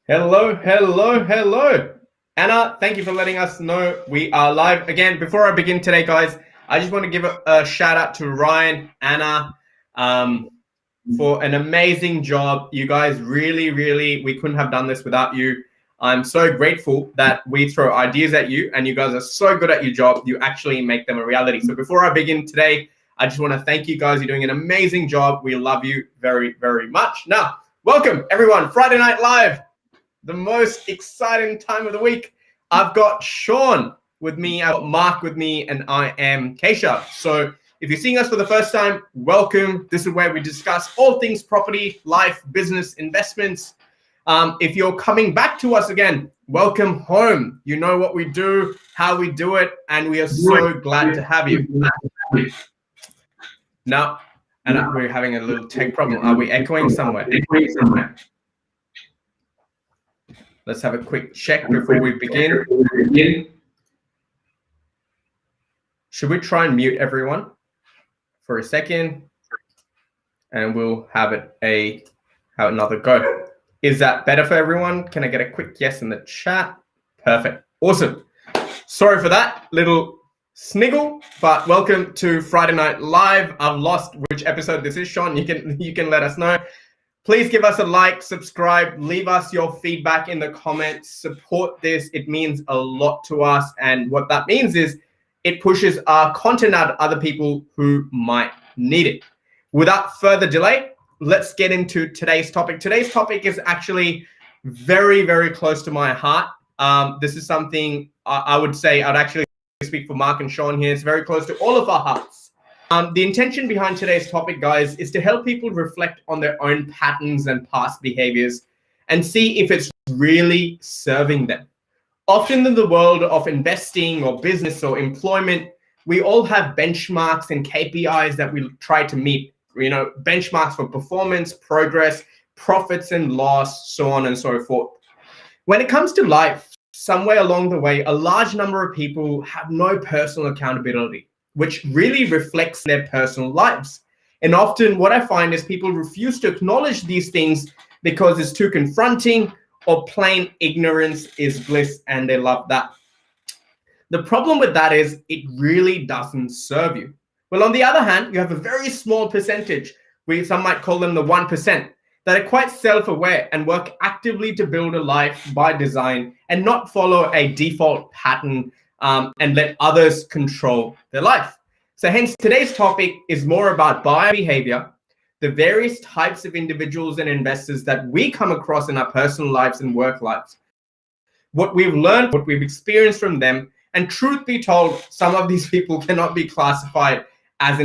Hello. Anna, thank you for letting us know we are live. Again, before I begin today, guys, I just want to give a shout out to Ryan, Anna, for an amazing job. You guys really, we couldn't have done this without you. I'm so grateful that we throw ideas at you and you guys are so good at your job. You actually make them a reality. So before I begin today, I just want to thank you guys. You're doing an amazing job. We love you very, very much. Now, welcome everyone. Friday Night Live. The most exciting time of the week. I've got Sean with me, I've got Mark with me, and I am Keshav. So if you're seeing us for the first time, welcome. This is where we discuss all things property, life, business, investments. If you're coming back to us again, welcome home. You know what we do, how we do it, and we are so glad to have you. Now, and we're having a little tech problem. Are we echoing somewhere? Let's have a quick check before we begin. Should we try and mute everyone for a second? And we'll have another go. Is that better for everyone? Can I get a quick yes in the chat? Perfect. Awesome. Sorry for that little sniggle, but welcome to Friday Night Live. I've lost which episode this is, Sean. You can let us know. Please give us a like, subscribe, leave us your feedback in the comments, support this. It means a lot to us. And what that means is it pushes our content out to other people who might need it. Without further delay, let's get into today's topic. Today's topic is actually very, very close to my heart. This is something I would say I'd actually speak for Marc and Sean here. It's very close to all of our hearts. The intention behind today's topic, guys, is to help people reflect on their own patterns and past behaviors and see if it's really serving them. Often in the world of investing or business or employment, we all have benchmarks and KPIs that we try to meet, benchmarks for performance, progress, profits and loss, so on and so forth. When it comes to life, somewhere along the way, a large number of people have no personal accountability, which really reflects their personal lives. And often what I find is people refuse to acknowledge these things because it's too confronting or plain ignorance is bliss and they love that. The problem with that is it really doesn't serve you. Well, on the other hand, you have a very small percentage, some might call them the 1%, that are quite self-aware and work actively to build a life by design and not follow a default pattern and let others control their life. So hence today's topic is more about buyer behavior, the various types of individuals and investors that we come across in our personal lives and work lives, what we've learned, what we've experienced from them, and truth be told, some of these people cannot be classified as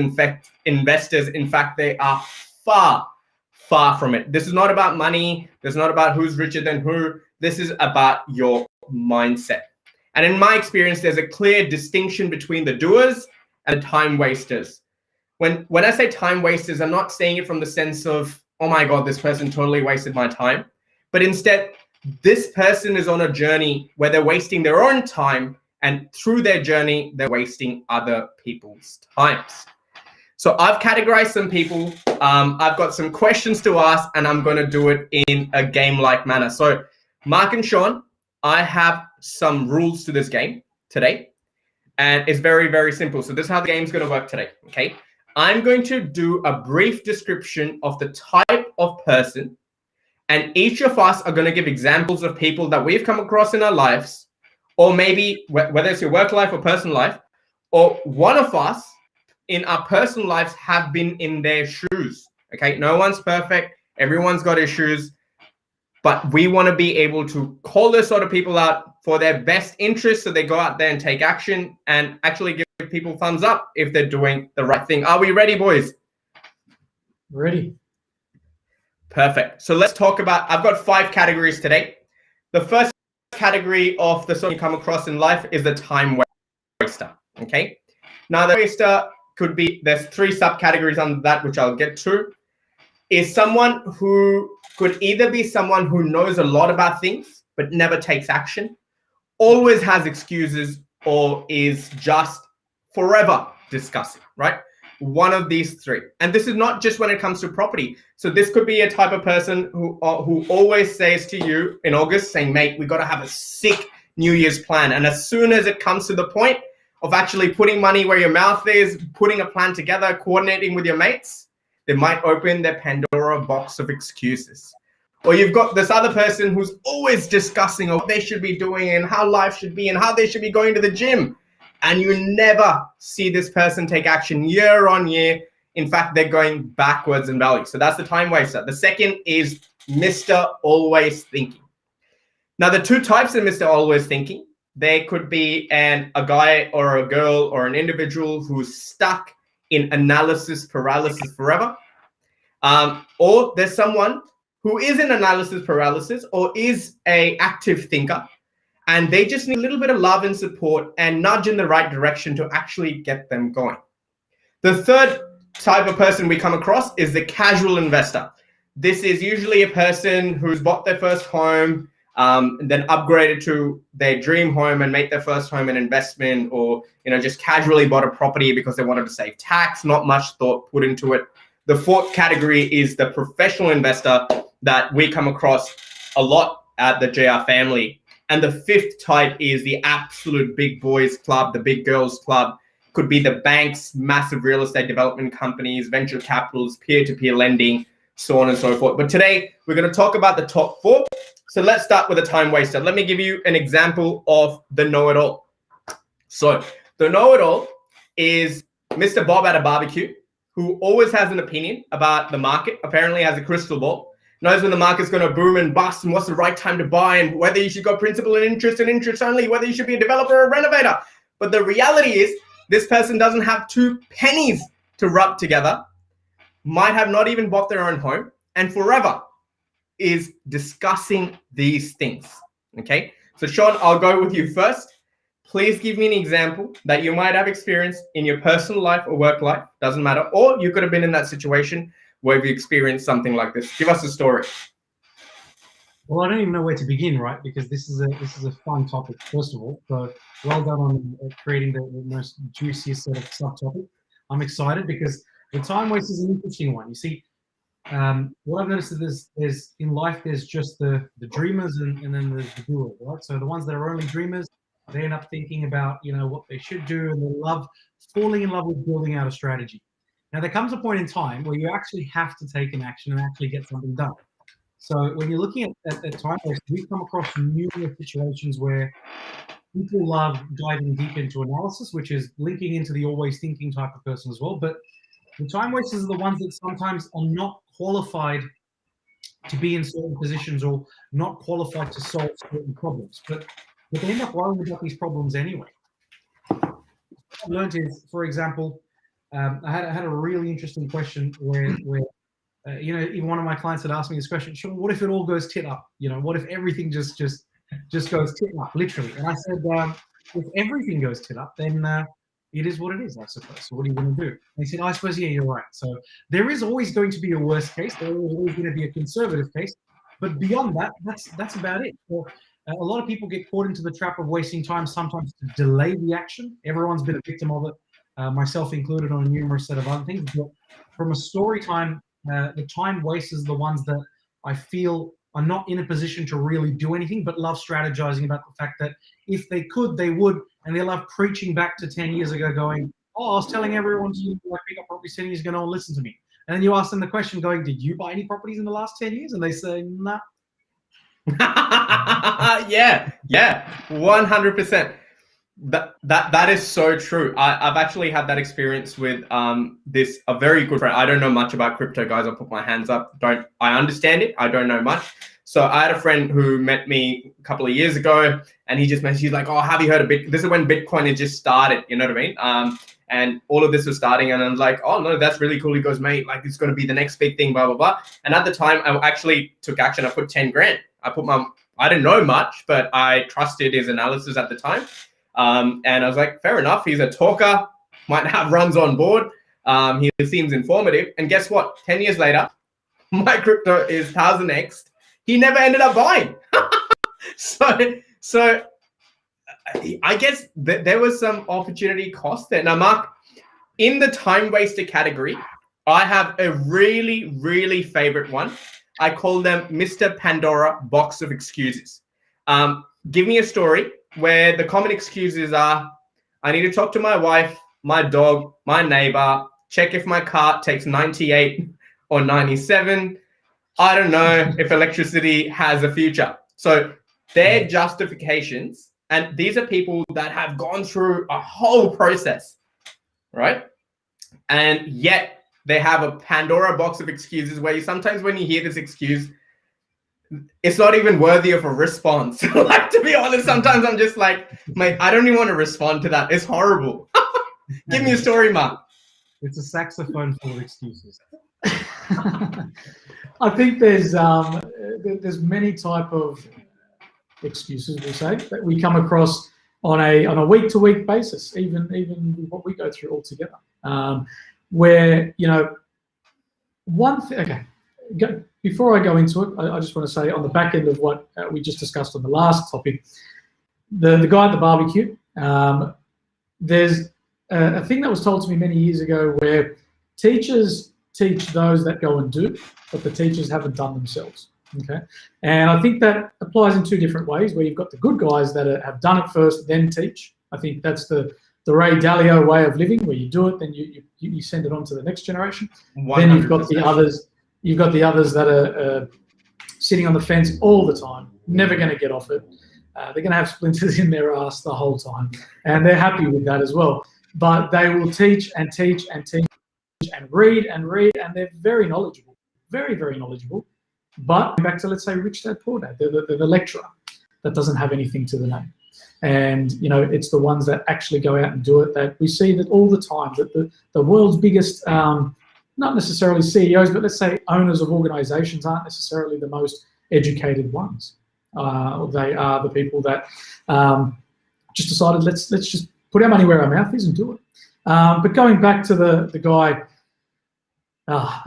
investors. In fact, they are far from it. This is not about money. This is not about who's richer than who. This is about your mindset. And in my experience, there's a clear distinction between the doers and the time wasters. When I say time wasters, I'm not saying it from the sense of, oh my God, this person totally wasted my time. But instead, this person is on a journey where they're wasting their own time, and through their journey, they're wasting other people's times. So I've categorized some people. I've got some questions to ask, and I'm going to do it in a game-like manner. So Marc and Sean, I have some rules to this game today, and it's very, very simple. So this is how the game's going to work today, okay? I'm going to do a brief description of the type of person, and each of us are going to give examples of people that we've come across in our lives, or maybe whether it's your work life or personal life, or one of us in our personal lives have been in their shoes, okay? No one's perfect. Everyone's got issues. But we want to be able to call those sort of people out for their best interest so they go out there and take action and actually give people thumbs up if they're doing the right thing. Are we ready, boys? Ready. Perfect. So let's talk about, I've got 5 categories today. The first category of the sort you come across in life is the time waster, okay? Now the waster could be, there's 3 subcategories under that, which I'll get to. Is someone who could either be someone who knows a lot about things but never takes action, always has excuses, or is just forever discussing, right? one of these three. And this is not just when it comes to property. So this could be a type of person who always says to you in August, saying, mate, we got to have a sick New Year's plan. And as soon as it comes to the point of actually putting money where your mouth is, putting a plan together, coordinating with your mates, they might open their Pandora box of excuses. Or you've got this other person who's always discussing what they should be doing and how life should be and how they should be going to the gym. And you never see this person take action year on year. In fact, they're going backwards in value. So that's the time waster. The second is Mr. Always Thinking. Now, the two types of Mr. Always Thinking, they could be a guy or a girl or an individual who's stuck in analysis paralysis forever. Or there's someone who is in analysis paralysis or is an active thinker, and they just need a little bit of love and support and nudge in the right direction to actually get them going. The third type of person we come across is the casual investor. This is usually a person who's bought their first home, and then upgraded to their dream home and made their first home an investment, or just casually bought a property because they wanted to save tax, not much thought put into it. The fourth category is the professional investor that we come across a lot at the JR family. And the fifth type is the absolute big boys club, the big girls club. Could be the banks, massive real estate development companies, venture capitals, peer-to-peer lending, so on and so forth. But today we're going to talk about the top four. So let's start with a time waster. Let me give you an example of the know-it-all. So the know-it-all is Mr. Bob at a barbecue, who always has an opinion about the market, apparently has a crystal ball, knows when the market's going to boom and bust and what's the right time to buy and whether you should go principal and interest only, whether you should be a developer or a renovator. But the reality is this person doesn't have two pennies to rub together, might have not even bought their own home, and forever is discussing these things. Okay, so Sean, I'll go with you first. Please give me an example that you might have experienced in your personal life or work life, doesn't matter, or you could have been in that situation where you've experienced something like this. Give us a story. Well, I don't even know where to begin, right? Because this is a fun topic, first of all. So well done on creating the most juiciest set of subtopic. I'm excited because the time waste is an interesting one. You see, what I've noticed is there's in life, there's just the dreamers and then there's the doers, right? So the ones that are only dreamers, they end up thinking about, what they should do, and they love falling in love with building out a strategy. Now, there comes a point in time where you actually have to take an action and actually get something done. So when you're looking at time waste, we come across numerous situations where people love diving deep into analysis, which is linking into the always thinking type of person as well. But the time wasters are the ones that sometimes are not qualified to be in certain positions or not qualified to solve certain problems. But they end up worrying about these problems anyway. What I've learned is, for example, I had a really interesting question where even one of my clients had asked me this question: Sean, what if it all goes tit up? What if everything just goes tit up, literally? And I said, if everything goes tit up, then it is what it is, I suppose. So what are you going to do? And he said, I suppose, yeah, you're right. So there is always going to be a worst case. There is always going to be a conservative case. But beyond that, that's about it. So, a lot of people get caught into the trap of wasting time, sometimes to delay the action. Everyone's been a victim of it. Myself included, on a numerous set of other things. But from a story time, the time wasters are the ones that I feel are not in a position to really do anything, but love strategizing about the fact that if they could, they would, and they love preaching back to 10 years ago going, I was telling everyone to pick up properties 10 years ago, no one listened to me. And then you ask them the question going, did you buy any properties in the last 10 years? And they say, nah. yeah, 100%. That is so true. I've actually had that experience with a very good friend. I don't know much about crypto, guys. I'll put my hands up. I understand it. I don't know much. So I had a friend who met me a couple of years ago, and he just messaged. He's like, "Oh, have you heard of Bitcoin?" This is when Bitcoin had just started. You know what I mean? And all of this was starting, and I was like, "Oh no, that's really cool." He goes, "Mate, like it's going to be the next big thing, blah blah blah." And at the time, I actually took action. I put 10 grand. I didn't know much, but I trusted his analysis at the time. And I was like, fair enough. He's a talker, might have runs on board. He seems informative. And guess what? 10 years later, my crypto is 1000x. He never ended up buying. So I guess there was some opportunity cost there. Now, Mark, in the time waster category, I have a really, really favorite one. I call them Mr. Pandora box of excuses. Give me a story where the common excuses are, I need to talk to my wife, my dog, my neighbor, check if my car takes 98 or 97. I don't know if electricity has a future. So their justifications, and these are people that have gone through a whole process, right? And yet they have a Pandora box of excuses where sometimes when you hear this excuse, it's not even worthy of a response. Like, to be honest, sometimes I'm just like, mate, I don't even want to respond to that. It's horrible. Give me a story, Mark. It's a saxophone full of excuses. I think there's many type of excuses, we'll say, that we come across on a week-to-week basis, even what we go through all together. Where, you know, one thing, okay, before I go into it, I just want to say on the back end of what we just discussed on the last topic, the guy at the barbecue, there's a thing that was told to me many years ago where teachers teach those that go and do, but the teachers haven't done themselves. Okay, and I think that applies in two different ways, where you've got the good guys that have done it first, then teach. I think that's the Ray Dalio way of living, where you do it, then you send it on to the next generation. 100%. Then you've got the others. You've got the others that are sitting on the fence all the time, never going to get off it. They're going to have splinters in their ass the whole time, and they're happy with that as well. But they will teach and teach and teach and read, and they're very knowledgeable, very, very knowledgeable. But back to, let's say, rich dad, poor dad, they're the lecturer that doesn't have anything to the name. And, you know, it's the ones that actually go out and do it that we see that all the time, that the world's biggest, not necessarily CEOs, but let's say owners of organizations aren't necessarily the most educated ones. They are the people that just decided, let's just put our money where our mouth is and do it. But going back to the guy,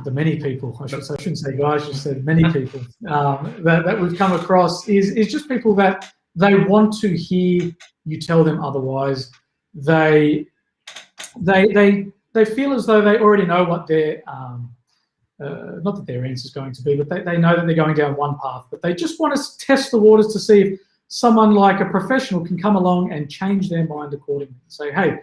the many people, I shouldn't say guys, I should say many people that we've come across is just people that they want to hear you tell them otherwise. They feel as though they already know what their not that their answer is going to be, but they know that they're going down one path, but they just want to test the waters to see if someone like a professional can come along and change their mind accordingly. Say, hey,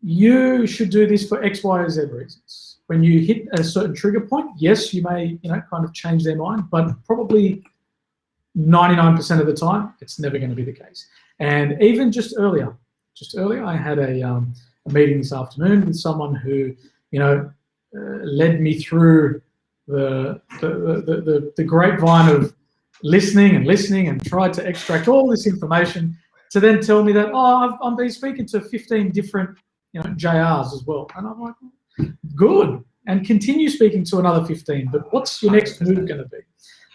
you should do this for X, Y, or Z reasons. When you hit a certain trigger point, yes, you may, you know, kind of change their mind, but probably 99% of the time, it's never going to be the case. And even just earlier, I had a meeting this afternoon with someone who, you know, led me through the grapevine of listening and tried to extract all this information to then tell me that, oh, I've been speaking to 15 different, you know, JRs as well. And I'm like, good, and continue speaking to another 15, but what's your next move going to be?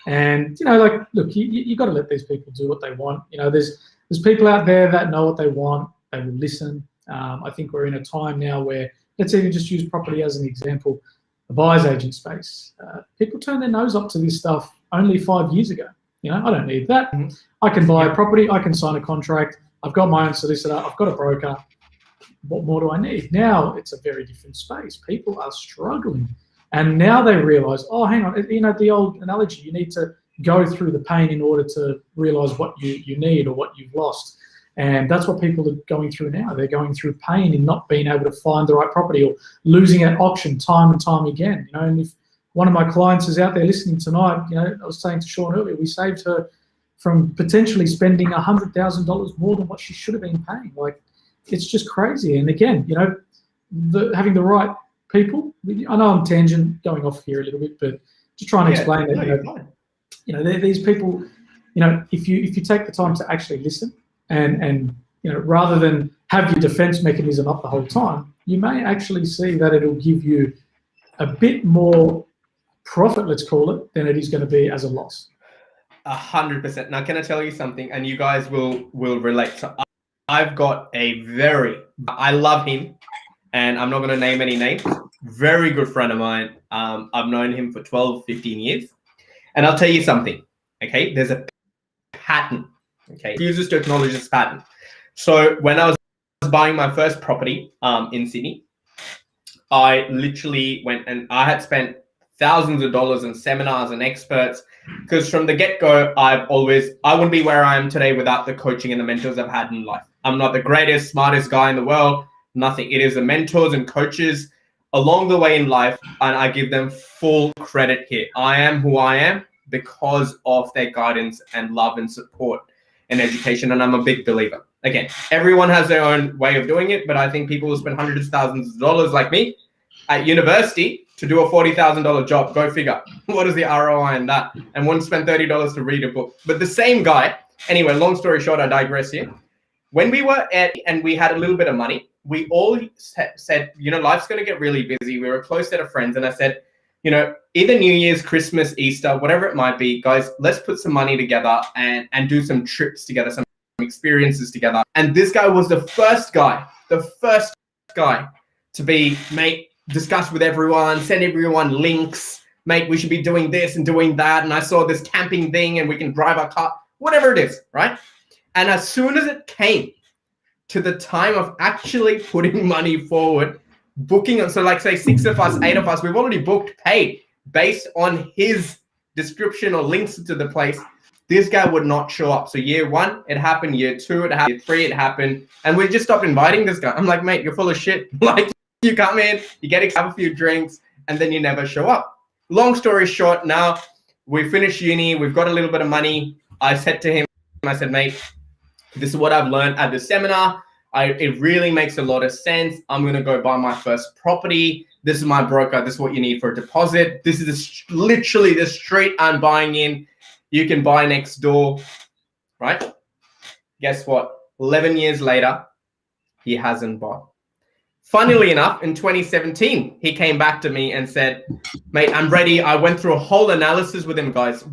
And, you know, like, look, you got to let these people do what they want. You know, there's people out there that know what they want. They will listen. I think we're in a time now where, let's even just use property as an example, the buyer's agent space. People turned their nose up to this stuff only 5 years ago. You know, I don't need that. I can buy a property. I can sign a contract. I've got my own solicitor. I've got a broker. What more do I need? Now it's a very different space. People are struggling. And now they realize, oh, hang on, you know, the old analogy, you need to go through the pain in order to realize what you need or what you've lost. And that's what people are going through now. They're going through pain in not being able to find the right property or losing at auction time and time again. You know, and if one of my clients is out there listening tonight, you know, I was saying to Sean earlier, we saved her from potentially spending $100,000 more than what she should have been paying. Like, it's just crazy. And again, you know, having the right people. I know I'm tangent going off here a little bit, but just trying to explain that. You know, these people. You know, if you take the time to actually listen and you know, rather than have your defense mechanism up the whole time, you may actually see that it'll give you a bit more profit, let's call it, than it is going to be as a loss. 100%. Now, can I tell you something? And you guys will relate. So I've got I love him, and I'm not going to name any names. Very good friend of mine. I've known him for 12, 15 years. And I'll tell you something, okay? There's a pattern, okay? He refuses to acknowledge this pattern. So when I was buying my first property in Sydney, I literally went and I had spent thousands of dollars in seminars and experts, because from the get-go, I wouldn't be where I am today without the coaching and the mentors I've had in life. I'm not the greatest, smartest guy in the world, nothing. It is the mentors and coaches along the way in life, and I give them full credit here. I am who I am because of their guidance and love and support and education, and I'm a big believer. Again, everyone has their own way of doing it, but I think people who spend hundreds of thousands of dollars like me at university to do a $40,000 job, go figure. What is the ROI in that? And won't spend $30 to read a book. But the same guy, anyway, long story short, I digress here. When we were and we had a little bit of money, we all said, life's going to get really busy. We were a close set of friends. And I said, either New Year's, Christmas, Easter, whatever it might be, guys, let's put some money together and do some trips together, some experiences together. And this guy was the first guy to be, mate, discuss with everyone, send everyone links, mate, we should be doing this and doing that. And I saw this camping thing and we can drive our car, whatever it is, right? And as soon as it came to the time of actually putting money forward, booking, so like say 6 of us, 8 of us, we've already booked, paid based on his description or links to the place. This guy would not show up. So year 1, it happened. Year 2, it happened. Year 3, it happened. And we just stopped inviting this guy. I'm like, mate, you're full of shit. Like, you come in, you get to have a few drinks, and then you never show up. Long story short, now we finished uni. We've got a little bit of money. I said to him, I said, mate, this is what I've learned at the seminar. It really makes a lot of sense. I'm going to go buy my first property. This is my broker. This is what you need for a deposit. This is literally the street I'm buying in. You can buy next door, right? Guess what? 11 years later, he hasn't bought. Funnily enough, in 2017, he came back to me and said, mate, I'm ready. I went through a whole analysis with him, guys.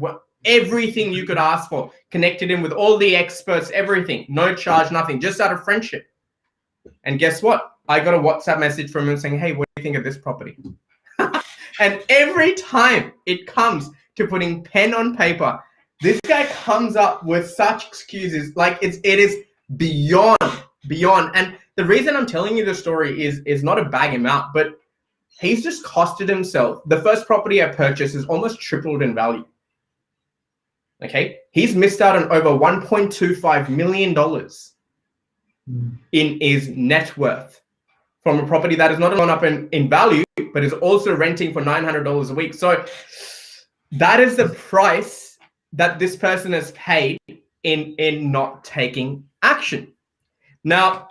Everything you could ask for. Connected him with all the experts, everything. No charge, nothing. Just out of friendship. And guess what? I got a WhatsApp message from him saying, hey, what do you think of this property? And every time it comes to putting pen on paper, this guy comes up with such excuses. Like it is beyond. And the reason I'm telling you the story is not to bag him out, but he's just costed himself. The first property I purchased is almost tripled in value. Okay, he's missed out on over $1.25 million in his net worth from a property that has not gone up in value, but is also renting for $900 a week. So that is the price that this person has paid in not taking action. Now,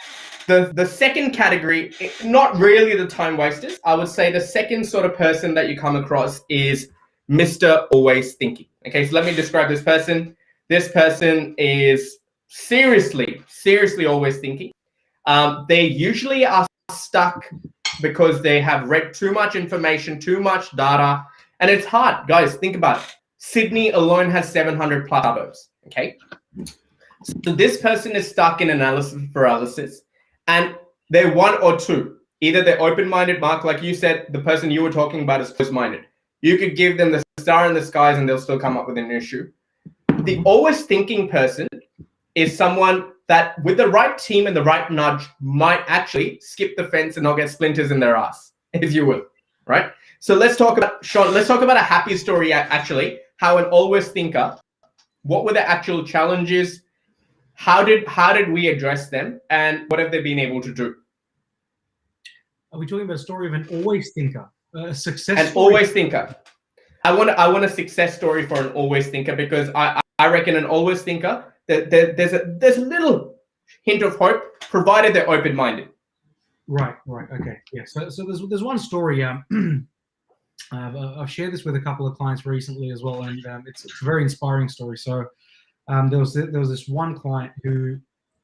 the second category, not really the time wasters. I would say the second sort of person that you come across is Mr. Always Thinking. Okay, so let me describe this person. This person is seriously always thinking. They usually are stuck because they have read too much information, too much data, and it's hard. Guys, think about it. Sydney alone has 700 plus suburbs, okay? So this person is stuck in analysis paralysis, and they're one or two. Either they're open-minded, Mark, like you said, the person you were talking about is closed-minded. You could give them the star in the skies and they'll still come up with an issue. The always thinking person is someone that with the right team and the right nudge might actually skip the fence and not get splinters in their ass, if you will, right? So let's talk about, Sean, let's talk about a happy story actually, how an always thinker, what were the actual challenges, how did we address them, and what have they been able to do? Are we talking about a story of an always thinker? A success An story? always thinker. I want a success story for an always thinker, because I reckon an always thinker, there's a little hint of hope, provided they're open-minded. Right. Okay. Yeah. So there's one story. I've shared this with a couple of clients recently as well, and it's a very inspiring story. So there was this one client who,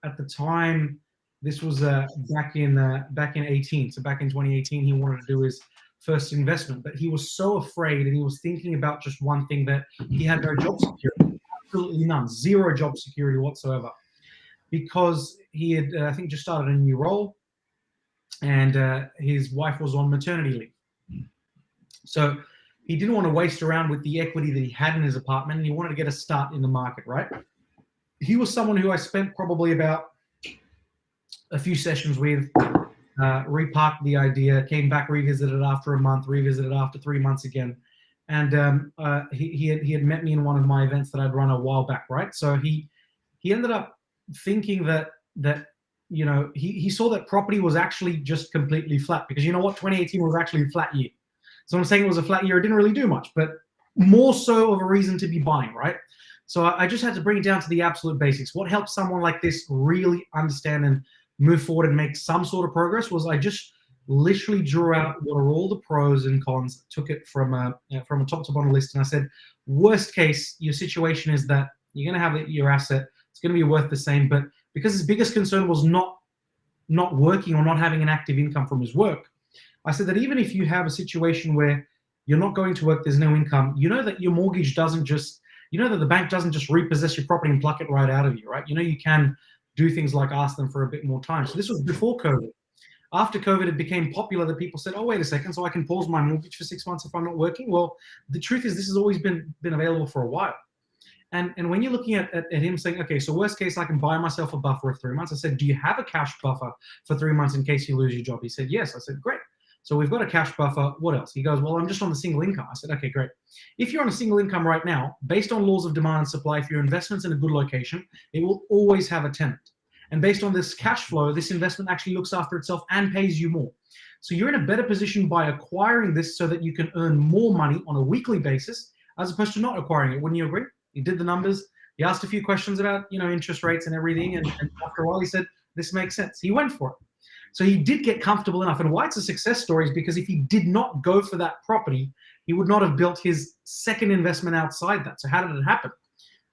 at the time, this was back in 18. So back in 2018, he wanted to do his first investment, but he was so afraid, and he was thinking about just one thing, that he had no job security, absolutely none, zero job security whatsoever, because he had I think just started a new role, and his wife was on maternity leave. So he didn't want to waste around with the equity that he had in his apartment, and he wanted to get a start in the market, right? He was someone who I spent probably about a few sessions with, reparked the idea, came back, revisited after a month, revisited after 3 months again. And he had met me in one of my events that I'd run a while back, right? So he ended up thinking that you know, he saw that property was actually just completely flat, because you know what, 2018 was actually a flat year. So I'm saying it was a flat year, it didn't really do much, but more so of a reason to be buying, right? So I just had to bring it down to the absolute basics. What helps someone like this really understand and move forward and make some sort of progress was I just literally drew out what are all the pros and cons, took it from a top to bottom list, and I said, worst case, your situation is that you're going to have your asset, it's going to be worth the same, but because his biggest concern was not working or not having an active income from his work, I said that even if you have a situation where you're not going to work, there's no income, you know that your mortgage doesn't just, you know that the bank doesn't just repossess your property and pluck it right out of you, right? You know, you can do things like ask them for a bit more time. So this was before COVID. After COVID, it became popular that people said, oh, wait a second, so I can pause my mortgage for 6 months if I'm not working? Well, the truth is this has always been available for a while. And when you're looking at him saying, okay, so worst case, I can buy myself a buffer of 3 months. I said, do you have a cash buffer for 3 months in case you lose your job? He said, yes. I said, great. So we've got a cash buffer. What else? He goes, well, I'm just on the single income. I said, okay, great. If you're on a single income right now, based on laws of demand and supply, if your investment's in a good location, it will always have a tenant. And based on this cash flow, this investment actually looks after itself and pays you more. So you're in a better position by acquiring this so that you can earn more money on a weekly basis, as opposed to not acquiring it. Wouldn't you agree? He did the numbers. He asked a few questions about, you know, interest rates and everything. And after a while, he said, this makes sense. He went for it. So he did get comfortable enough. And why it's a success story is because if he did not go for that property, he would not have built his second investment outside that. So how did it happen?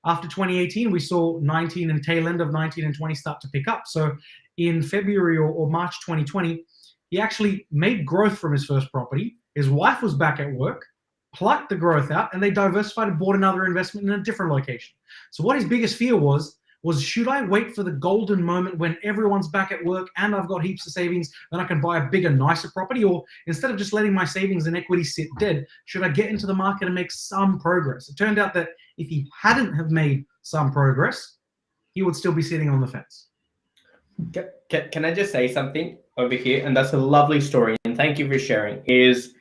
After 2018, we saw 19 and tail end of 19 and 20 start to pick up. So in February or March 2020, he actually made growth from his first property. His wife was back at work, plucked the growth out, and they diversified and bought another investment in a different location. So what his biggest fear was should I wait for the golden moment when everyone's back at work and I've got heaps of savings, then I can buy a bigger, nicer property? Or instead of just letting my savings and equity sit dead, should I get into the market and make some progress? It turned out that if he hadn't have made some progress, he would still be sitting on the fence. Can I just say something over here? And that's a lovely story, and thank you for sharing. Is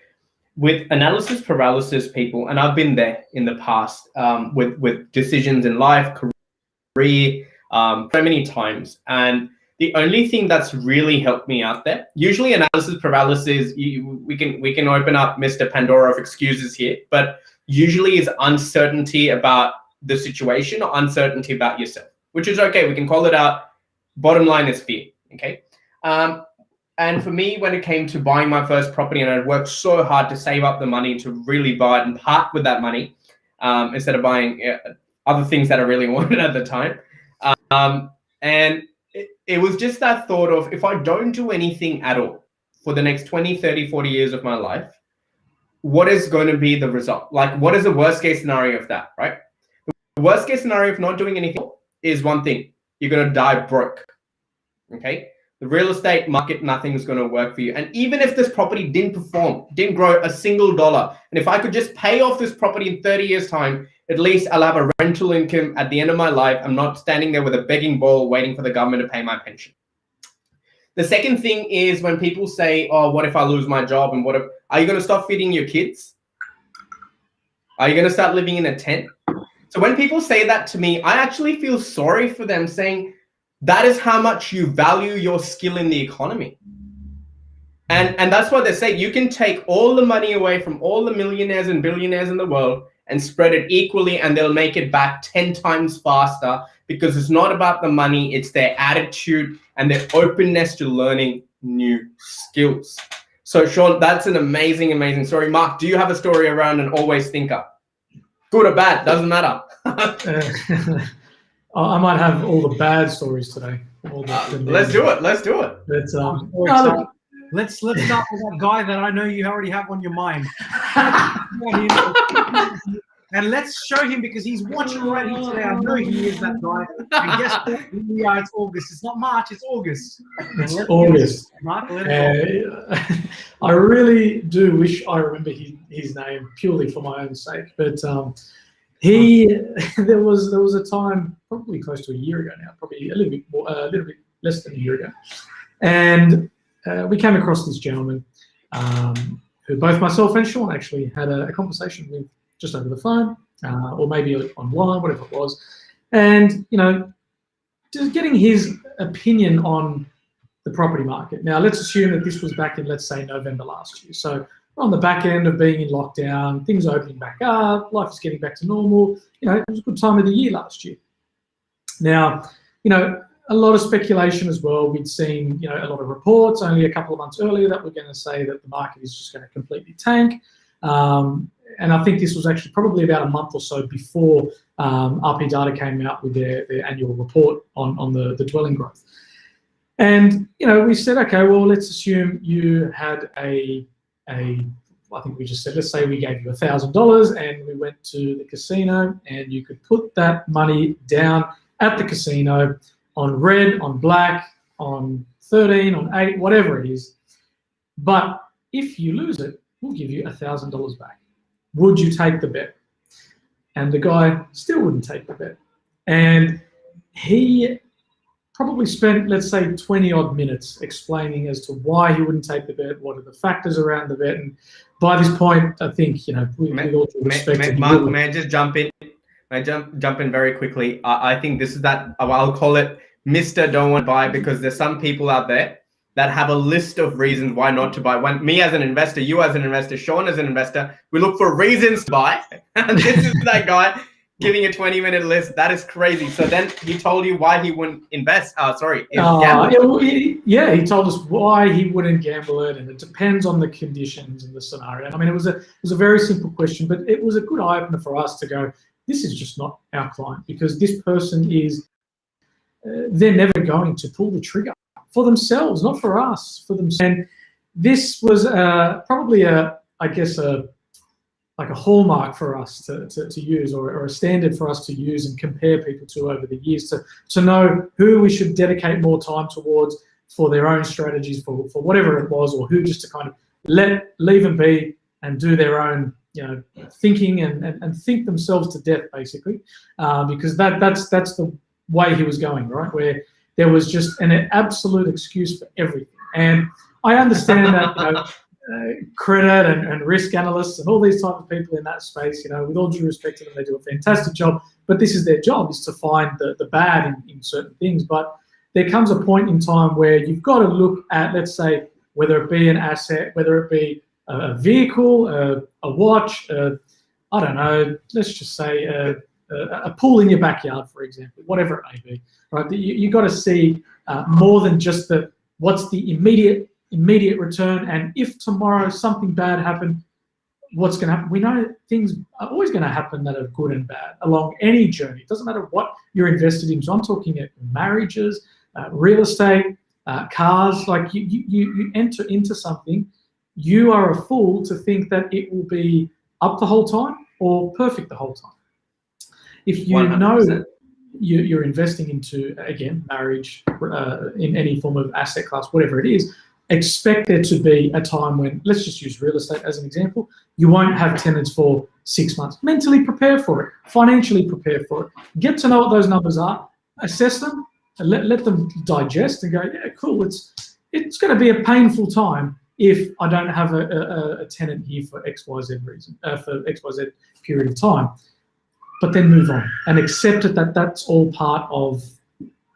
with analysis paralysis people, and I've been there in the past with decisions in life, career, so many times. And the only thing that's really helped me out there, usually analysis paralysis, we can open up Mr. Pandora of excuses here, but usually is uncertainty about the situation or uncertainty about yourself, which is okay. We can call it out. Bottom line is fear. Okay. And for me, when it came to buying my first property, and I'd worked so hard to save up the money to really buy it and part with that money instead of buying other things that I really wanted at the time. And it was just that thought of, if I don't do anything at all for the next 20, 30, 40 years of my life, what is going to be the result? Like, what is the worst case scenario of that, right? The worst case scenario of not doing anything is one thing. You're going to die broke. Okay. The real estate market, nothing is going to work for you. And even if this property didn't perform, didn't grow a single dollar, and if I could just pay off this property in 30 years time, at least I'll have a rental income at the end of my life. I'm not standing there with a begging bowl waiting for the government to pay my pension. The second thing is when people say, oh, what if I lose my job? And what if, are you going to stop feeding your kids? Are you going to start living in a tent? So when people say that to me, I actually feel sorry for them, saying, that is how much you value your skill in the economy. And that's what they say. You can take all the money away from all the millionaires and billionaires in the world and spread it equally, and they'll make it back 10 times faster, because it's not about the money, it's their attitude and their openness to learning new skills. So Sean, that's an amazing, amazing story. Mark, do you have a story around an always thinker? Good or bad, doesn't matter. I might have all the bad stories today. Let's do it. Let's do it. Let's start with that guy that I know you already have on your mind. And let's show him, because he's watching right here today. I know he is that guy. And guess what? Yeah, it's August. It's not March, it's August. It's August. I really do wish I remember his name purely for my own sake. But there was a time, probably close to a year ago now, probably a little bit less than a year ago, and we came across this gentleman who both myself and Sean actually had a conversation with just over the phone or maybe online, whatever it was. And, just getting his opinion on the property market. Now, let's assume that this was back in, let's say, November last year. So on the back end of being in lockdown, things are opening back up, life is getting back to normal. It was a good time of the year last year. Now, a lot of speculation as well. We'd seen, a lot of reports only a couple of months earlier that were going to say that the market is just going to completely tank. And I think this was actually probably about a month or so before RP Data came out with their annual report on the dwelling growth. And, we said, okay, well, let's assume you had I think we just said, let's say we gave you $1,000 and we went to the casino and you could put that money down at the casino on red, on black, on 13, on 8, whatever it is. But if you lose it, we'll give you $1,000 back. Would you take the bet? And the guy still wouldn't take the bet. And he probably spent, let's say, 20 odd minutes explaining as to why he wouldn't take the bet, what are the factors around the bet. And by this point, I think, with all due respect. Mark, may I just jump in? I jump in very quickly. I think this is that, I'll call it Mr. Don't Want to Buy, because there's some people out there that have a list of reasons why not to buy. When me as an investor, you as an investor, Sean as an investor, we look for reasons to buy. And this is that guy giving a 20-minute list. That is crazy. So then he told you why he wouldn't invest. He told us why he wouldn't gamble it, and it depends on the conditions and the scenario. I mean, it was a very simple question, but it was a good eye opener for us to go, this is just not our client, because this person is, they're never going to pull the trigger for themselves, not for us, for themselves. And this was probably a hallmark for us to use, or a standard for us to use and compare people to over the years, to know who we should dedicate more time towards for their own strategies, for whatever it was, or who just to kind of leave them be and do their own thinking and think themselves to death, basically, because that's the way he was going, right, where there was just an absolute excuse for everything. And I understand that credit and risk analysts and all these type of people in that space, with all due respect to them, they do a fantastic job, but this is their job, is to find the bad in certain things. But there comes a point in time where you've got to look at, let's say, whether it be an asset, whether it be a vehicle, a watch, I don't know, let's just say a pool in your backyard, for example, whatever it may be, right? You got to see more than just what's the immediate return, and if tomorrow something bad happened, what's going to happen? We know things are always going to happen that are good and bad along any journey. It doesn't matter what you're invested in. So I'm talking at marriages, real estate, cars. Like you enter into something, you are a fool to think that it will be up the whole time or perfect the whole time. If you 100%. Know that you're investing into, again, marriage, in any form of asset class, whatever it is, expect there to be a time when, let's just use real estate as an example, you won't have tenants for 6 months. Mentally prepare for it, financially prepare for it, get to know what those numbers are, assess them, and let them digest and go, yeah, cool, it's going to be a painful time if I don't have a tenant here for XYZ reason, for XYZ period of time. But then move on and accept it that that's all part of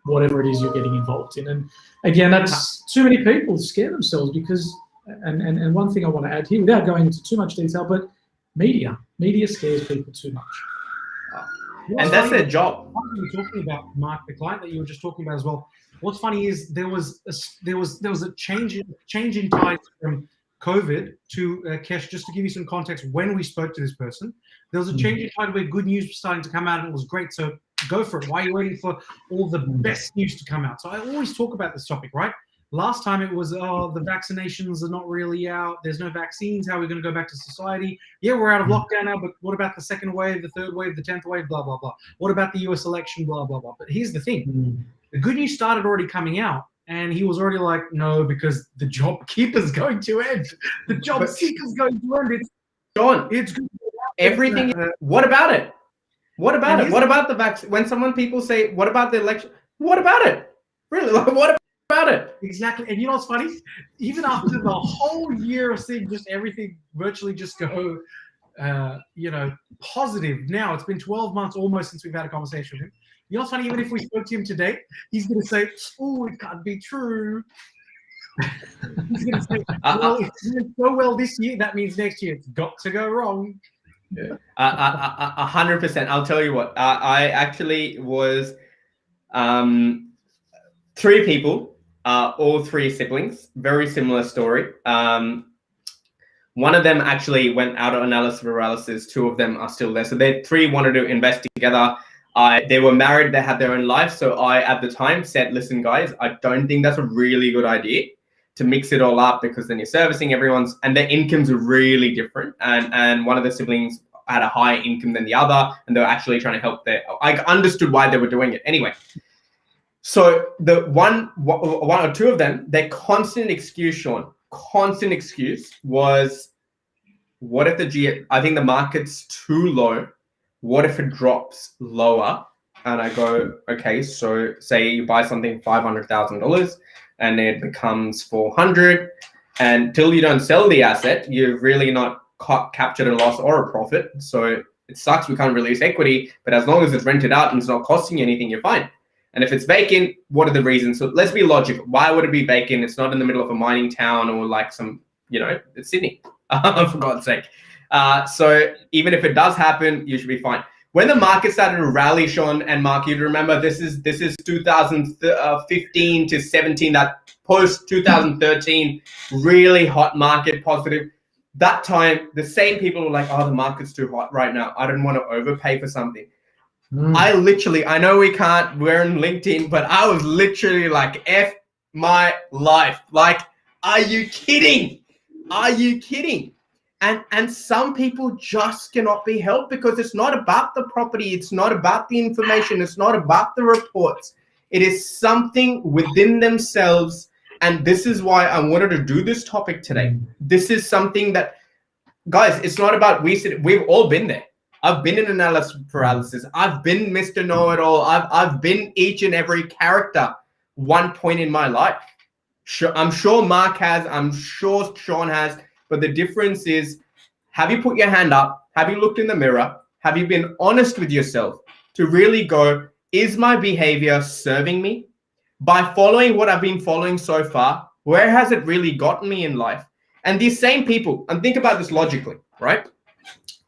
whatever it is you're getting involved in. And again, that's too many people scare themselves because, and one thing I want to add here, without going into too much detail, but media scares people too much. And that's their job. What you were talking about, Mark, the client that you were just talking about as well. What's funny is there was a change in tides from COVID to Kesh. Just to give you some context, when we spoke to this person, there was a change in tide where good news was starting to come out, and it was great. So go for it. Why are you waiting for all the best news to come out? So I always talk about this topic, right? Last time it was, the vaccinations are not really out. There's no vaccines. How are we going to go back to society? Yeah, we're out of lockdown now, but what about the second wave, the third wave, the 10th wave, blah, blah, blah. What about the US election, blah, blah, blah. But here's the thing. The good news started already coming out, and he was already like, no, because the job keeper's going to end. The job seeker's going to end. It's John, it's good. Everything. What about it? What about it? What about the vaccine? When people say, what about the election? What about it? Really? Like, what about it. Exactly. And you know what's funny? Even after the whole year of seeing just everything virtually just go, positive. Now it's been 12 months almost since we've had a conversation with him. You know what's funny? Even if we spoke to him today, he's going to say, "Oh, it can't be true." He's going to say, "Well, it's doing so well this year. That means next year it's got to go wrong." Yeah. 100%. I'll tell you what. I actually was 3 people, all 3 siblings. Very similar story. One of them actually went out on analysis paralysis. 2 of them are still there. So they 3 wanted to invest together. They were married. They had their own life. So I, at the time, said, "Listen, guys, I don't think that's a really good idea to mix it all up, because then you're servicing everyone's, and their incomes are really different. And one of the siblings had a higher income than the other, and they were actually trying to help I understood why they were doing it anyway. So the one or 2 of them, their constant excuse, Sean, was, what if I think the market's too low. What if it drops lower? And I go, okay, so say you buy something $500,000 and it becomes 400, and till you don't sell the asset, you've really not captured a loss or a profit. So it sucks, we can't release equity, but as long as it's rented out and it's not costing you anything, you're fine. And if it's vacant, what are the reasons? So let's be logical. Why would it be vacant? It's not in the middle of a mining town or like some, it's Sydney, for God's sake. So even if it does happen, you should be fine. When the market started to rally, Sean and Mark, you'd remember this is 2015 to 17, that post 2013 really hot market, positive. That time, the same people were like, "Oh, the market's too hot right now. I don't want to overpay for something." I know we're in LinkedIn, but I was literally like, F my life. Like, are you kidding? Are you kidding? And some people just cannot be helped, because it's not about the property. It's not about the information. It's not about the reports. It is something within themselves. And this is why I wanted to do this topic today. This is something that, guys, it's not about we've all been there. I've been in analysis paralysis. I've been Mr. Know-it-all. I've been each and every character one point in my life. I'm sure Mark has. I'm sure Sean has. But the difference is, have you put your hand up? Have you looked in the mirror? Have you been honest with yourself to really go, is my behavior serving me? By following what I've been following so far, where has it really gotten me in life? And these same people, and think about this logically, right?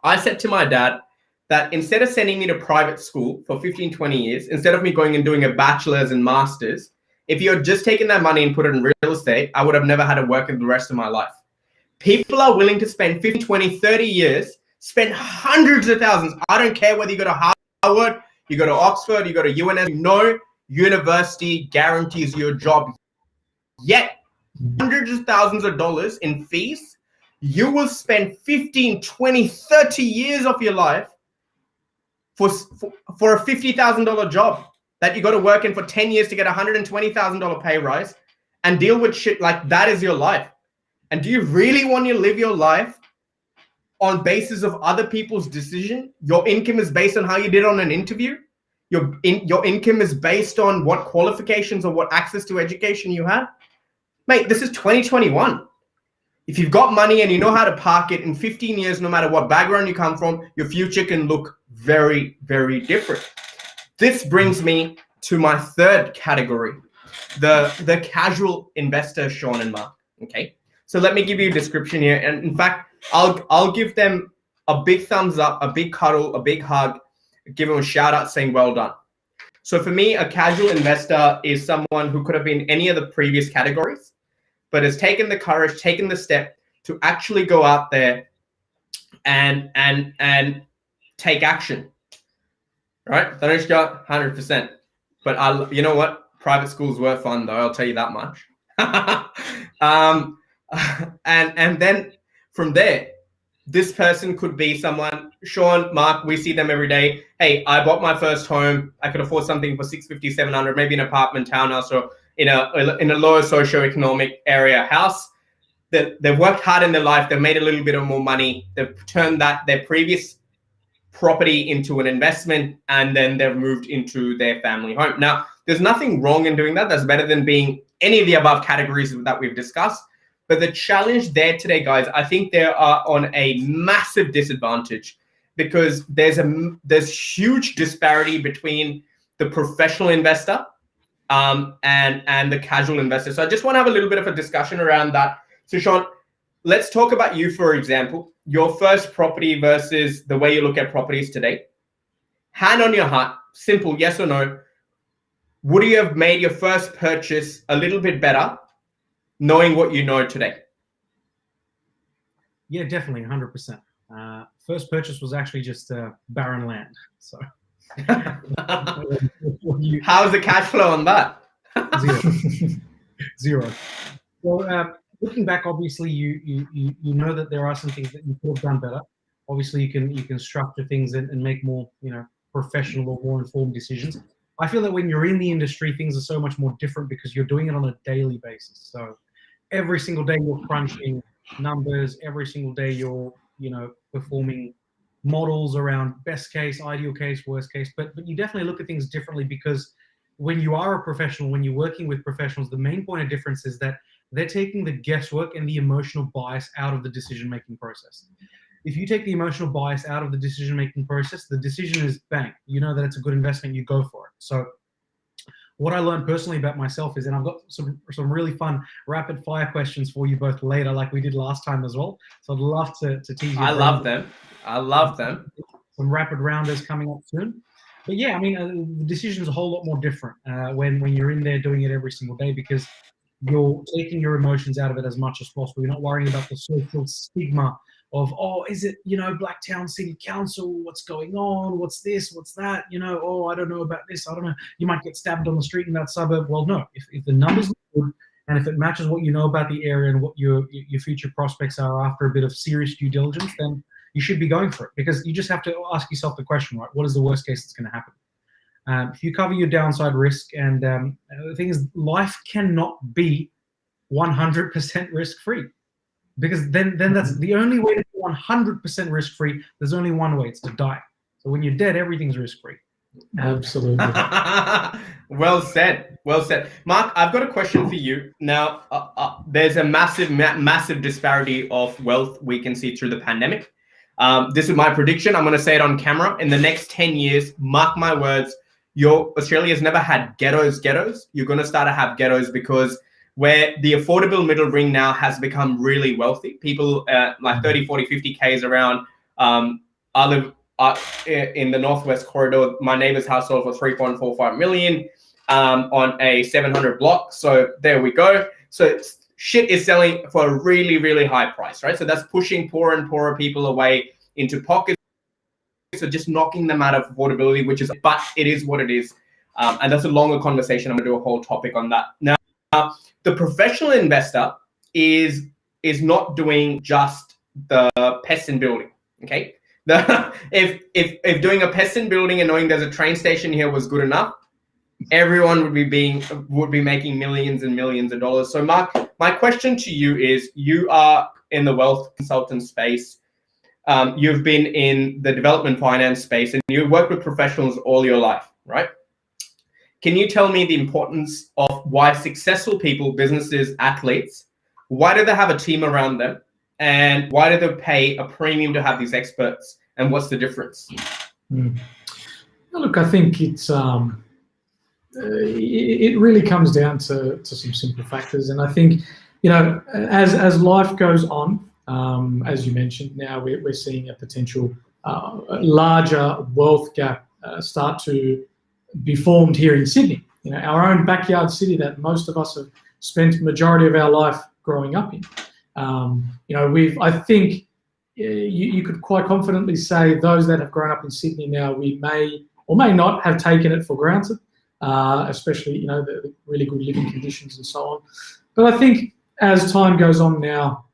I said to my dad that instead of sending me to private school for 15, 20 years, instead of me going and doing a bachelor's and master's, if you had just taken that money and put it in real estate, I would have never had to work in the rest of my life. People are willing to spend 15, 20, 30 years, spend hundreds of thousands. I don't care whether you go to Harvard, you go to Oxford, you go to UNS, no university guarantees you a job. Yet, hundreds of thousands of dollars in fees, you will spend 15, 20, 30 years of your life for a $50,000 job that you got to work in for 10 years to get a $120,000 pay rise and deal with shit like that is your life. And do you really want to live your life on basis of other people's decision? Your income is based on how you did on an interview. Your income is based on what qualifications or what access to education you had. Mate, this is 2021. If you've got money and you know how to park it, in 15 years, no matter what background you come from, your future can look very, very different. This brings me to my third category, the casual investor, Sean and Mark. Okay. So let me give you a description here. And in fact, I'll give them a big thumbs up, a big cuddle, a big hug, give them a shout out saying, well done. So for me, a casual investor is someone who could have been any of the previous categories, but has taken the courage, taken the step to actually go out there and take action. Right? Dhanushka, 100%. But you know what? Private schools were fun though, I'll tell you that much. And then from there, this person could be someone, Sean, Mark, we see them every day. Hey, I bought my first home. I could afford something for $650, $700, maybe an apartment, townhouse, or in a lower socioeconomic area house. They've worked hard in their life. They've made a little bit of more money. They've turned their previous property into an investment, and then they've moved into their family home. Now, There's nothing wrong in doing that. That's better than being any of the above categories that we've discussed. But the challenge there today, guys, I think they are on a massive disadvantage because there's huge disparity between the professional investor and the casual investor. So I just want to have a little bit of a discussion around that. So Sean, let's talk about you, for example, your first property versus the way you look at properties today. Hand on your heart, simple, yes or no. Would you have made your first purchase a little bit better knowing what you know today? Yeah, definitely, 100%. First purchase was actually just barren land. So, how's the cash flow on that? Zero. Well, looking back, obviously, you know that there are some things that you could have done better. Obviously, you can structure things and make more professional or more informed decisions. I feel that when you're in the industry, things are so much more different because you're doing it on a daily basis. So every single day you're crunching numbers. Every single day you're performing models around best case, ideal case, worst case. But you definitely look at things differently because when you are a professional, when you're working with professionals, the main point of difference is that they're taking the guesswork and the emotional bias out of the decision-making process. If you take the emotional bias out of the decision-making process, the decision is bang. You know that it's a good investment, you go for it. So what I learned personally about myself is, and I've got some really fun rapid fire questions for you both later, like we did last time as well. So I'd love to tease you. I love them. Some rapid rounders coming up soon. But yeah, I mean, the decision is a whole lot more different when you're in there doing it every single day because you're taking your emotions out of it as much as possible. You're not worrying about the social stigma of, oh, is it, Blacktown City Council? What's going on? What's this? What's that? Oh, I don't know about this. I don't know. You might get stabbed on the street in that suburb. Well, no. If the numbers look good and if it matches what you know about the area and what your future prospects are after a bit of serious due diligence, then you should be going for it because you just have to ask yourself the question, right? What is the worst case that's going to happen? If you cover your downside risk, and the thing is, life cannot be 100% risk-free. Because then that's the only way to be 100% risk-free. There's only one way, it's to die. So when you're dead, everything's risk-free. Absolutely. Well said. Mark, I've got a question for you. Now, there's a massive disparity of wealth we can see through the pandemic. This is my prediction. I'm going to say it on camera. In the next 10 years, mark my words, Australia's never had ghettos. You're going to start to have ghettos because where the affordable middle ring now has become really wealthy. People like 30, 40, 50 Ks around. I live in the Northwest Corridor. My neighbor's house sold for 3.45 million on a 700 block. So there we go. So shit is selling for a really, really high price, right? So that's pushing poorer and poorer people away into pockets. So just knocking them out of affordability, but it is what it is. And that's a longer conversation. I'm going to do a whole topic on that. Now, the professional investor is not doing just the pest and building, okay? If doing a pest and building and knowing there's a train station here was good enough, everyone would be making millions and millions of dollars. So Mark, my question to you is, you are in the wealth consultant space. You've been in the development finance space and you've worked with professionals all your life, right? Can you tell me the importance of why successful people, businesses, athletes, why do they have a team around them? And why do they pay a premium to have these experts? And what's the difference? Look, I think it's it really comes down to some simple factors. And I think, as life goes on, as you mentioned, now we're seeing a potential larger wealth gap start to be formed here in Sydney. Our own backyard city that most of us have spent the majority of our life growing up in. I think you could quite confidently say those that have grown up in Sydney now, we may or may not have taken it for granted, especially, the really good living conditions and so on. But I think as time goes on now,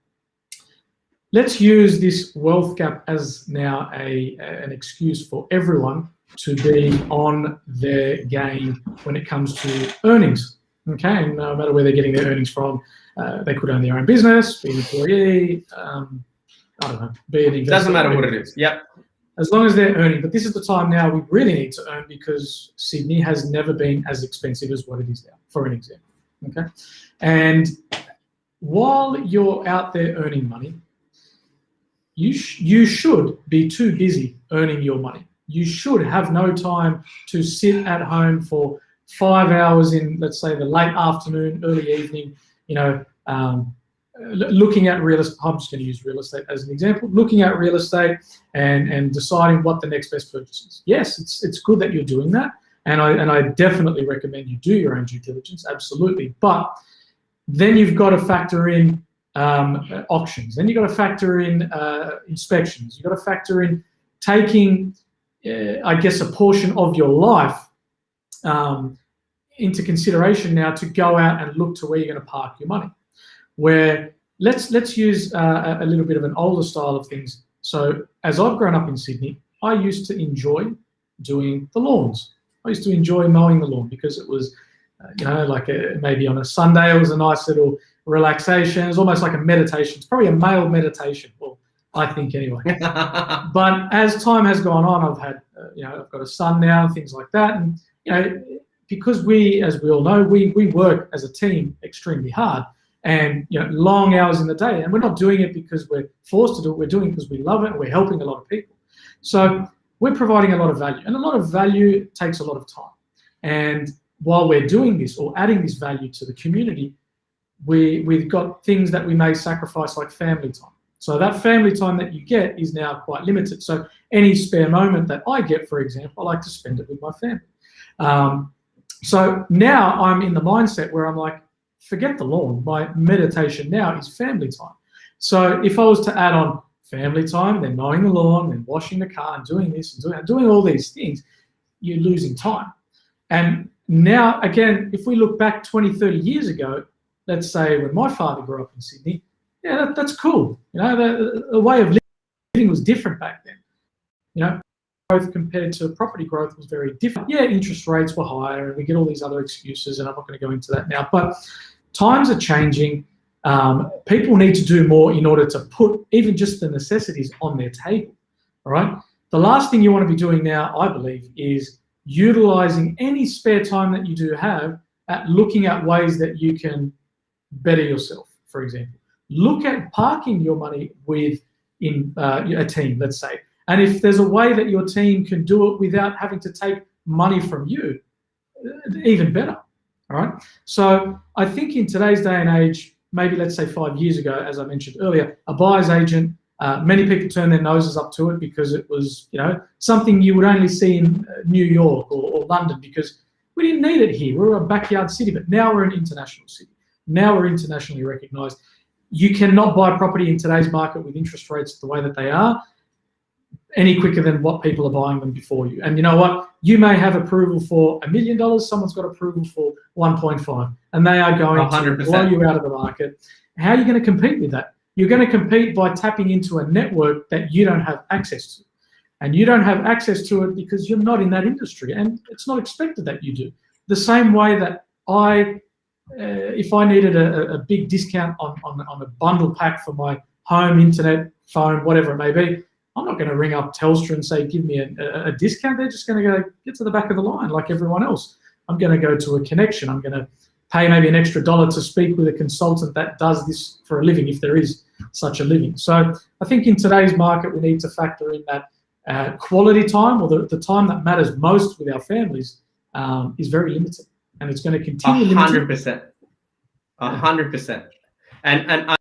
let's use this wealth gap as now an excuse for everyone to be on their game when it comes to earnings. Okay, and no matter where they're getting their earnings from, they could own their own business, be an employee, I don't know, be an investor. Doesn't matter what it is. Yep. as long as they're earning. But this is the time now we really need to earn, because Sydney has never been as expensive as what it is now, for an example. Okay, and while you're out there earning money, you should be too busy earning your money. You should have no time to sit at home for 5 hours in, let's say, the late afternoon, early evening, looking at real estate. I'm just going to use real estate as an example. Looking at real estate and deciding what the next best purchase is. Yes, it's good that you're doing that, and I definitely recommend you do your own due diligence, absolutely. But then you've got to factor in auctions. Then you've got to factor in inspections. You've got to factor in taking, I guess, a portion of your life into consideration now to go out and look to where you're going to park your money. Where let's use a little bit of an older style of things. So as I've grown up in Sydney, I used to enjoy doing the lawns. I used to enjoy mowing the lawn because it was, maybe on a Sunday, it was a nice little relaxation. It was almost like a meditation. It's probably a male meditation, well, I think anyway. But as time has gone on, I've had, I've got a son now, things like that. And, because we, as we all know, we work as a team extremely hard, and long hours in the day, and we're not doing it because we're forced to do it. We're doing it because we love it, and we're helping a lot of people. So we're providing a lot of value, and a lot of value takes a lot of time. And while we're doing this or adding this value to the community, we've got things that we may sacrifice, like family time. So that family time that you get is now quite limited. So any spare moment that I get, for example, I like to spend it with my family. So now I'm in the mindset where I'm like, forget the lawn. My meditation now is family time. So if I was to add on family time, then mowing the lawn, then washing the car, and doing this and doing all these things, you're losing time. And now, again, if we look back 20, 30 years ago, let's say when my father grew up in Sydney, yeah, that's cool. The way of living was different back then. Growth compared to property growth was very different. Yeah, interest rates were higher, and we get all these other excuses, and I'm not going to go into that now. But times are changing. People need to do more in order to put even just the necessities on their table. All right. The last thing you want to be doing now, I believe, is utilizing any spare time that you do have at looking at ways that you can better yourself. For example, look at parking your money within a team, let's say. And if there's a way that your team can do it without having to take money from you, even better. All right. So I think in today's day and age, maybe let's say 5 years ago, as I mentioned earlier, a buyer's agent, many people turned their noses up to it because it was, something you would only see in New York or London, because we didn't need it here. We're a backyard city, but now we're an international city. Now we're internationally recognized. You cannot buy property in today's market with interest rates the way that they are any quicker than what people are buying them before you. And you know what? You may have approval for $1 million. Someone's got approval for 1.5, and they are going 100%. To blow you out of the market. How are you going to compete with that? You're going to compete by tapping into a network that you don't have access to. And you don't have access to it because you're not in that industry, and it's not expected that you do. The same way that if I needed a big discount on a bundle pack for my home, internet, phone, whatever it may be, I'm not going to ring up Telstra and say, give me a discount. They're just going to go, get to the back of the line like everyone else. I'm going to go to a connection. I'm going to pay maybe an extra $1 to speak with a consultant that does this for a living, if there is such a living. So I think in today's market, we need to factor in that quality time, or the time that matters most with our families, is very limited. And it's going to continue 100%. 100%. And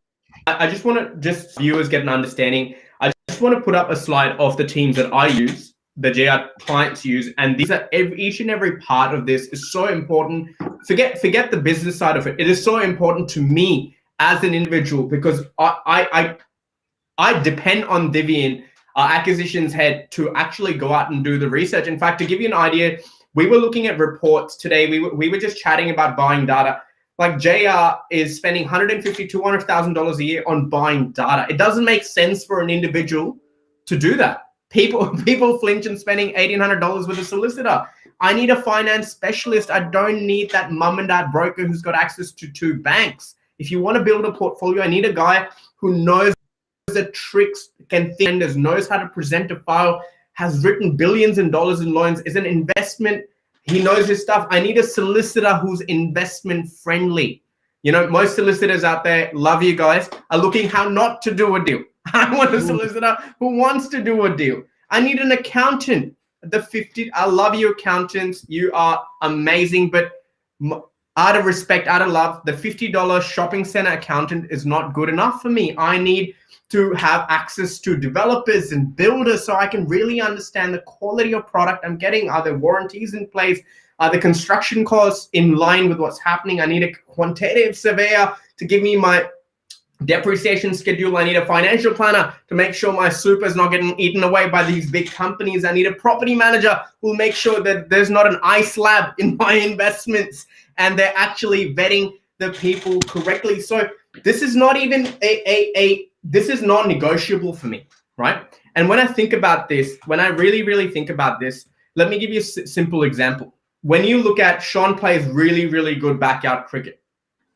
I just want to, viewers get an understanding. I just want to put up a slide of the teams that I use, the JR clients use, and these are each and every part of this is so important. Forget the business side of it. It is so important to me as an individual, because I depend on Divian, our acquisitions head, to actually go out and do the research. In fact, to give you an idea, we were looking at reports today. We were just chatting about buying data. Like JR is spending $150,000 to $200,000 a year on buying data. It doesn't make sense for an individual to do that. People flinch in spending $1,800 with a solicitor. I need a finance specialist. I don't need that mum and dad broker who's got access to 2 banks. If you want to build a portfolio, I need a guy who knows the tricks, can think, knows how to present a file, has written billions in dollars in loans, is an investment. He knows his stuff. I need a solicitor who's investment friendly. You know, most solicitors out there, love you guys, are looking how not to do a deal. I want a solicitor who wants to do a deal. I need an accountant. I love you accountants. You are amazing. But out of respect, out of love, the $50 shopping center accountant is not good enough for me. I need to have access to developers and builders so I can really understand the quality of product I'm getting. Are there warranties in place? Are the construction costs in line with what's happening? I need a quantitative surveyor to give me my depreciation schedule. I need a financial planner to make sure my super is not getting eaten away by these big companies. I need a property manager who will make sure that there's not an ice lab in my investments and they're actually vetting the people correctly. So this is not even this is non-negotiable for me, right? And when I think about this, when I really think about this, let me give you a simple example. When you look at Sean plays really good backyard cricket,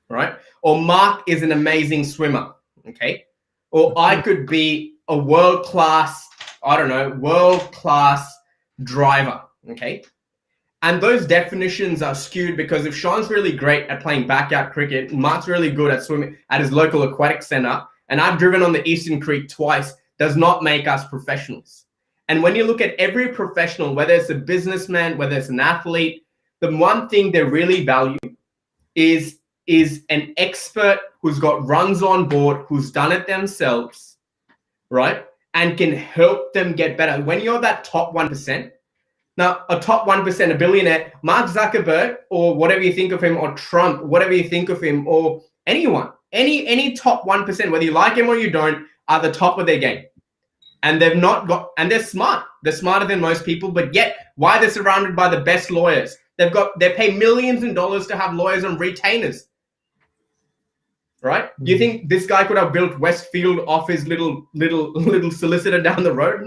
right? Or Mark is an amazing swimmer, okay? Or I could be a world-class, world-class driver, okay? And those definitions are skewed because if Sean's really great at playing backyard cricket, Mark's really good at swimming at his local aquatic center, and I've driven on the Eastern Creek twice, does not make us professionals. And when you look at every professional, whether it's a businessman, whether it's an athlete, the one thing they really value is an expert who's got runs on board, who's done it themselves, right? And can help them get better. When you're that top 1%, now a top 1%, a billionaire, Mark Zuckerberg, or whatever you think of him, or Trump, whatever you think of him, or anyone, any top 1%, whether you like him or you don't, are the top of their game. And they've not got, and they're smart. They're smarter than most people, but yet why they're surrounded by the best lawyers? They pay millions in dollars to have lawyers and retainers. Right? Do you think this guy could have built Westfield off his little solicitor down the road?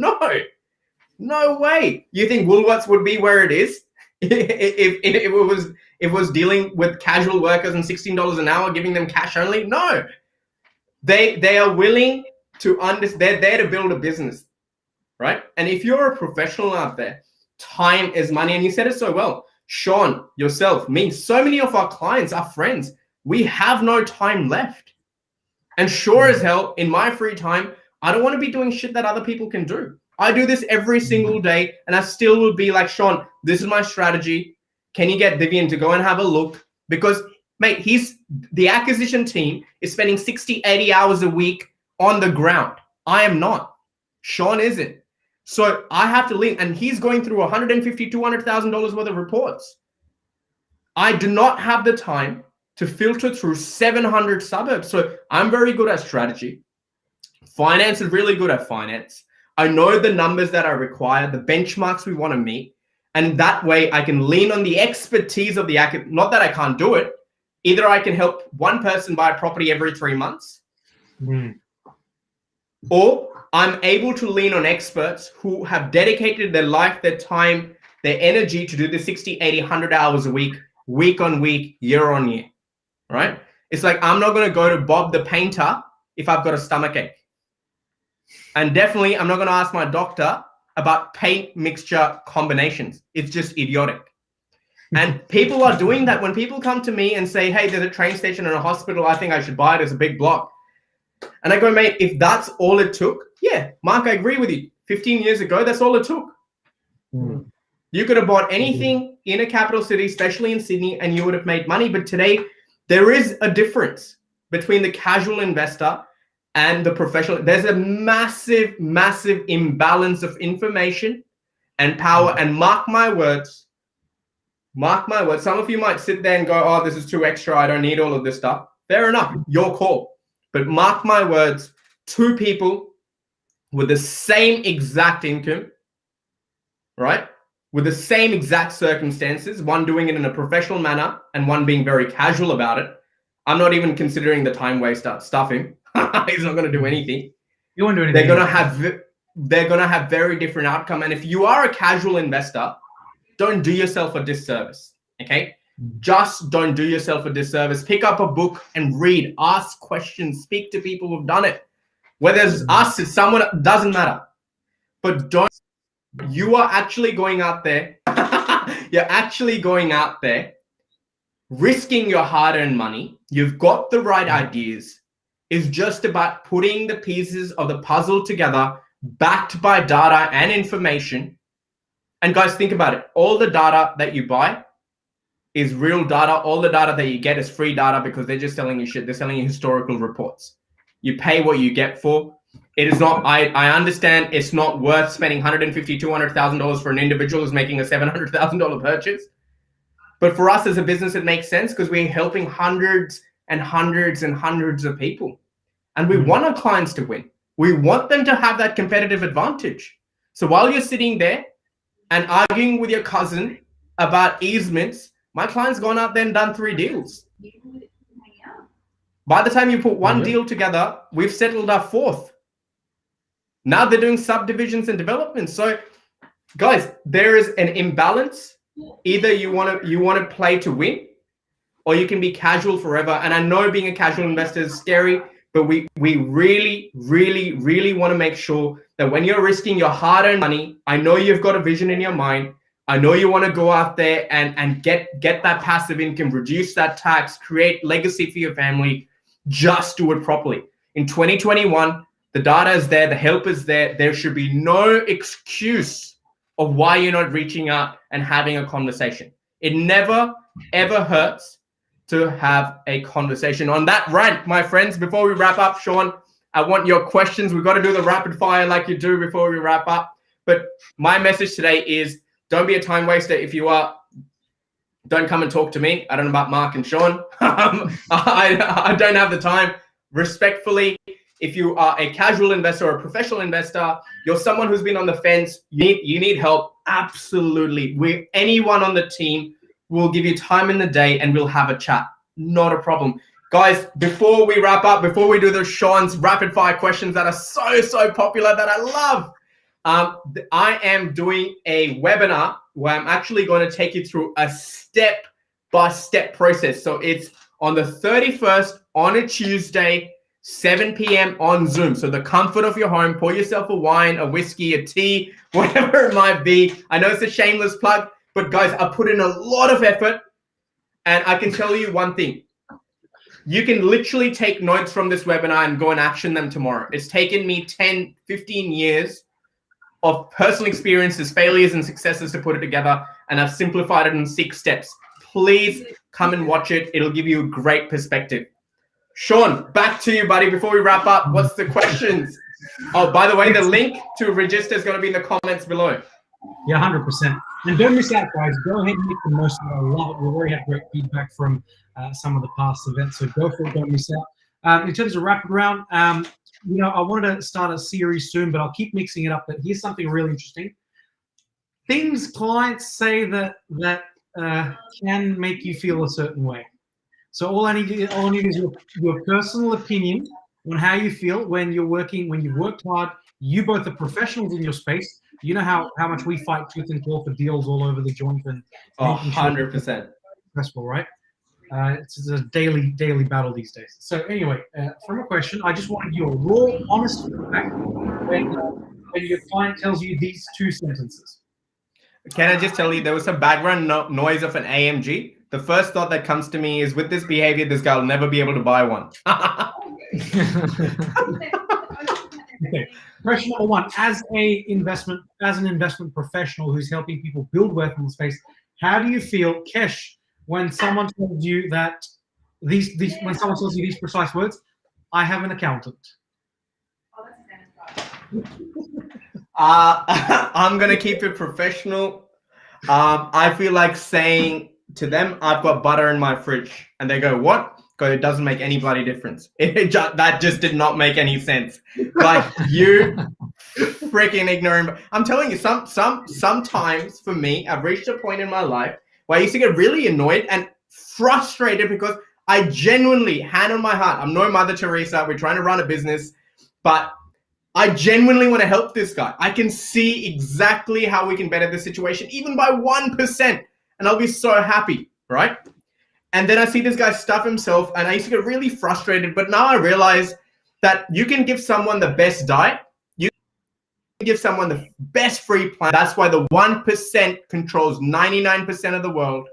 No way. You think Woolworths would be where it is if it was dealing with casual workers and $16 an hour, giving them cash only? No. They are willing to understand. They're there to build a business, right? And if you're a professional out there, time is money. And you said it so well, Sean, yourself, me, so many of our clients, our friends. We have no time left. And sure as hell, in my free time, I don't want to be doing shit that other people can do. I do this every single day, and I still will be like, Sean, this is my strategy. Can you get Vivian to go and have a look? Because, mate, the acquisition team is spending 60, 80 hours a week on the ground. I am not. Sean isn't. So I have to lean, and he's going through $150,000, $200,000 worth of reports. I do not have the time to filter through 700 suburbs. So I'm very good at strategy. Finance is really good at finance. I know the numbers that are required, the benchmarks we want to meet. And that way I can lean on the expertise of the academy. Not that I can't do it. Either I can help one person buy a property every 3 months, or I'm able to lean on experts who have dedicated their life, their time, their energy to do the 60, 80, 100 hours a week on week, year on year. Right? It's like, I'm not going to go to Bob the painter if I've got a stomachache. And definitely, I'm not going to ask my doctor about paint mixture combinations. It's just idiotic. And people are doing that. When people come to me and say, hey, there's a train station and a hospital, I think I should buy it as a big block. And I go, mate, if that's all it took, yeah, Mark, I agree with you. 15 years ago, that's all it took. You could have bought anything in a capital city, especially in Sydney, and you would have made money. But today, there is a difference between the casual investor and the professional. There's a massive imbalance of information and power. And mark my words, some of you might sit there and go, oh, this is too extra. I don't need all of this stuff. Fair enough, your call. But mark my words, 2 people with the same exact income, right? With the same exact circumstances, one doing it in a professional manner and one being very casual about it. I'm not even considering the time waste stuffing. He's not going to do anything. You won't do anything. They're going to have very different outcome. And if you are a casual investor, don't do yourself a disservice. Okay? Just don't do yourself a disservice. Pick up a book and read. Ask questions. Speak to people who've done it. Whether it's us, it's someone, doesn't matter. But You are actually going out there. You're actually going out there, risking your hard-earned money. You've got the right ideas. It's just about putting the pieces of the puzzle together, backed by data and information. And guys, think about it. All the data that you buy is real data. All the data that you get is free data because they're just selling you shit. They're selling you historical reports. You pay what you get for. It is not, I understand it's not worth spending $150,000, $200,000 for an individual who's making a $700,000 purchase. But for us as a business, it makes sense because we're helping hundreds and hundreds and hundreds of people. And we want our clients to win. We want them to have that competitive advantage. So while you're sitting there and arguing with your cousin about easements, my client's gone out there and done 3 deals. By the time you put one deal together, we've settled our 4th. Now they're doing subdivisions and developments. So guys, there is an imbalance. Either you want to play to win, or you can be casual forever. And I know being a casual investor is scary, but we really, really, really want to make sure that when you're risking your hard-earned money, I know you've got a vision in your mind. I know you want to go out there and get that passive income, reduce that tax, create legacy for your family. Just do it properly. In 2021, the data is there, the help is there. There should be no excuse of why you're not reaching out and having a conversation. It never, ever hurts to have a conversation. On that rant, my friends, before we wrap up, Sean, I want your questions. We've got to do the rapid fire like you do before we wrap up. But my message today is don't be a time waster. If you are, don't come and talk to me. I don't know about Marc and Sean. I don't have the time. Respectfully, if you are a casual investor or a professional investor, you're someone who's been on the fence, you need help, absolutely. Anyone on the team will give you time in the day and we'll have a chat. Not a problem. Guys, before we wrap up, before we do the Sean's rapid fire questions that are so popular that I love, I am doing a webinar where I'm actually going to take you through a step-by-step process. So it's on the 31st on a Tuesday, 7 p.m. on Zoom. So the comfort of your home, pour yourself a wine, a whiskey, a tea, whatever it might be. I know it's a shameless plug, but guys, I put in a lot of effort and I can tell you one thing. You can literally take notes from this webinar and go and action them tomorrow. It's taken me 10, 15 years of personal experiences, failures and successes to put it together. And I've simplified it in 6 steps. Please come and watch it. It'll give you a great perspective. Sean, back to you, buddy. Before we wrap up, what's the questions? Oh, by the way, the link to register is going to be in the comments below. Yeah, 100%. And don't miss out, guys. Go ahead and make the most of it. I love it. We've already had great feedback from some of the past events, so go for it. Don't miss out. In terms of rapid round, you know, I wanted to start a series soon, but I'll keep mixing it up. But here's something really interesting. Things clients say that can make you feel a certain way. So all I need is your personal opinion on how you feel when you're working, when you've worked hard. You both are professionals in your space. You know how much we fight tooth and claw for deals all over the joint and 100%. Successful, right? It's a daily battle these days. So anyway, from a question, I just wanted your raw, honest feedback when your client tells you these 2 sentences. Can I just tell you, there was some background noise of an AMG. The first thought that comes to me is with this behavior, this guy will never be able to buy one. Okay. Question number 1: as an investment professional who's helping people build wealth in the space, how do you feel, Kesh, when someone tells you that when someone tells you these precise words? I have an accountant. I'm gonna keep it professional. I feel like saying to them, I've got butter in my fridge, and they go, what? Because it doesn't make any bloody difference. That just did not make any sense. Like, you freaking ignorant. I'm telling you, sometimes for me, I've reached a point in my life where I used to get really annoyed and frustrated because I genuinely, hand on my heart, I'm no Mother Teresa, we're trying to run a business, but I genuinely want to help this guy. I can see exactly how we can better the situation, even by 1%, and I'll be so happy, right? And then I see this guy stuff himself, and I used to get really frustrated. But now I realize that you can give someone the best diet. give someone the best free plan. That's why the 1% controls 99% of the world,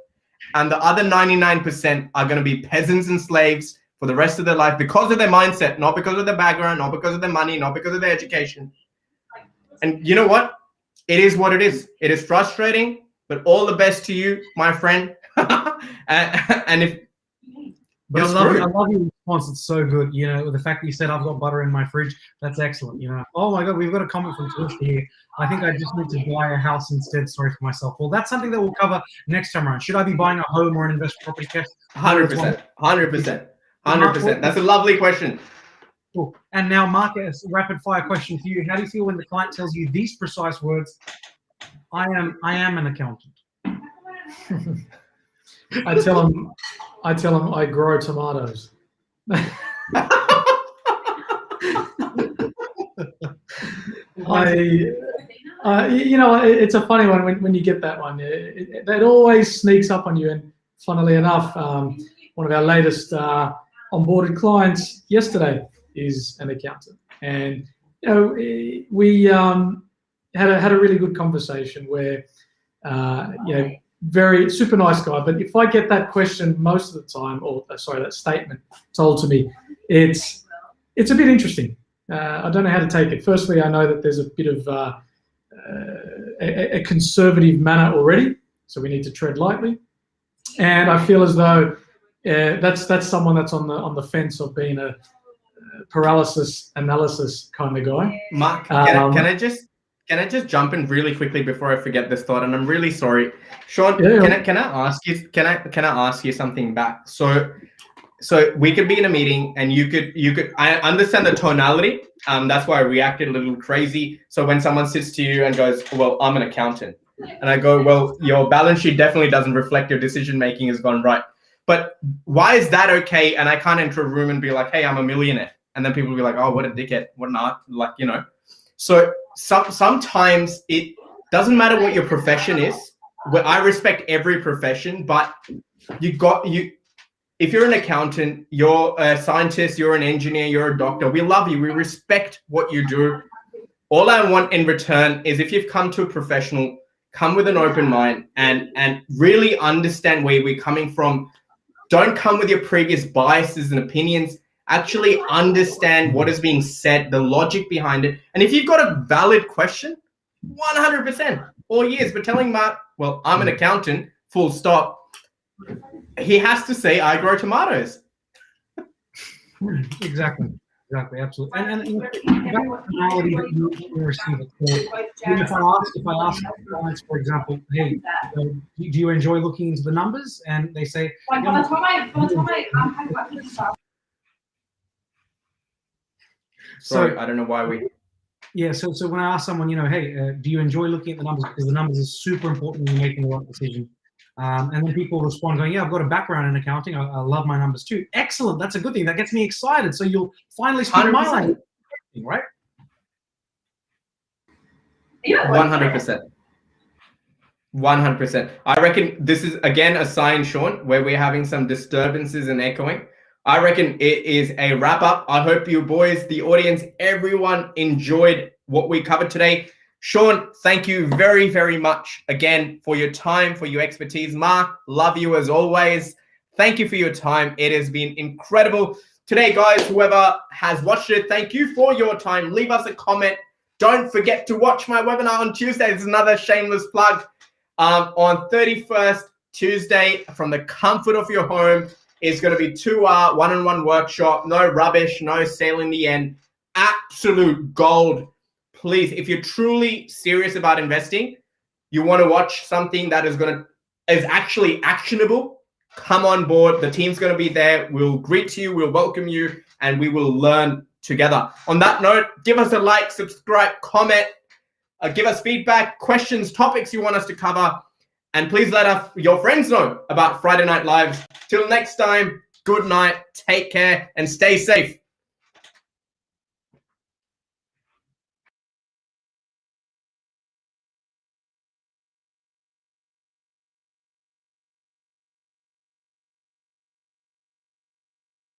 and the other 99% are going to be peasants and slaves for the rest of their life because of their mindset, not because of their background, not because of their money, not because of their education. And you know what? It is what it is. It is frustrating, but all the best to you, my friend. and if But I love your response. It's so good. You know, the fact that you said I've got butter in my fridge, that's excellent. You know, oh my God, we've got a comment from Twitch here. I think I just need to buy a house instead. Sorry for myself. Well, that's something that we'll cover next time around. Should I be buying a home or an investment property? 100%. 100%. That's a lovely question. Cool. And now, Mark, a rapid fire question for you. How do you feel when the client tells you these precise words? I am an accountant. I tell them I grow tomatoes. You know, it's a funny one when you get that one. That always sneaks up on you. And funnily enough, one of our latest onboarded clients yesterday is an accountant, and you know, we had a really good conversation where you know, very super nice guy. But if I get that question most of the time, or sorry, that statement told to me, it's a bit interesting. I don't know how to take it. Firstly, I know that there's a bit of a conservative manner already, so we need to tread lightly. And I feel as though that's someone that's on the fence of being a paralysis analysis kind of guy. Mark, can I just jump in really quickly before I forget this thought? And I'm really sorry, Sean. Yeah. Can I ask you something back? So we could be in a meeting, and you could. I understand the tonality. That's why I reacted a little crazy. So when someone sits to you and goes, "Well, I'm an accountant," and I go, "Well, your balance sheet definitely doesn't reflect your decision making has gone right." But why is that okay? And I can't enter a room and be like, "Hey, I'm a millionaire," and then people will be like, "Oh, what a dickhead! What not?" Like, you know. So sometimes it doesn't matter what your profession is. I respect every profession, but if you're an accountant, you're a scientist, you're an engineer, you're a doctor, we love you. We respect what you do. All I want in return is if you've come to a professional, come with an open mind and really understand where we're coming from. Don't come with your previous biases and opinions. Actually understand what is being said, the logic behind it. And if you've got a valid question, 100%, all years. But telling Mark, well, I'm an accountant, full stop. He has to say, I grow tomatoes. Exactly, absolutely. And that personality that you receive it. So, if I ask clients, for example, hey, do you enjoy looking into the numbers? And they say, Sorry, I don't know why we. Yeah, so when I ask someone, you know, hey, do you enjoy looking at the numbers? Because the numbers are super important when you're making the right decision. And then people respond going, yeah, I've got a background in accounting. I love my numbers too. Excellent. That's a good thing. That gets me excited. So you'll finally speak my language, right? 100%. 100%. I reckon this is, again, a sign, Sean, where we're having some disturbances and echoing. I reckon it is a wrap up. I hope you boys, the audience, everyone enjoyed what we covered today. Sean, thank you very, very much again for your time, for your expertise. Mark, love you as always. Thank you for your time. It has been incredible. Today, guys, whoever has watched it, thank you for your time. Leave us a comment. Don't forget to watch my webinar on Tuesday. This is another shameless plug. On 31st Tuesday, from the comfort of your home, is going to be 2-hour one-on-one workshop. No rubbish, no sale in the end. Absolute gold. Please, if you're truly serious about investing, you want to watch something that is actually actionable, come on board. The team's going to be there. We'll greet you, we'll welcome you, and we will learn together. On that note, give us a like, subscribe, comment, give us feedback, questions, topics you want us to cover, and please let your friends know about Friday Night Lives. Till next time, good night, take care, and stay safe.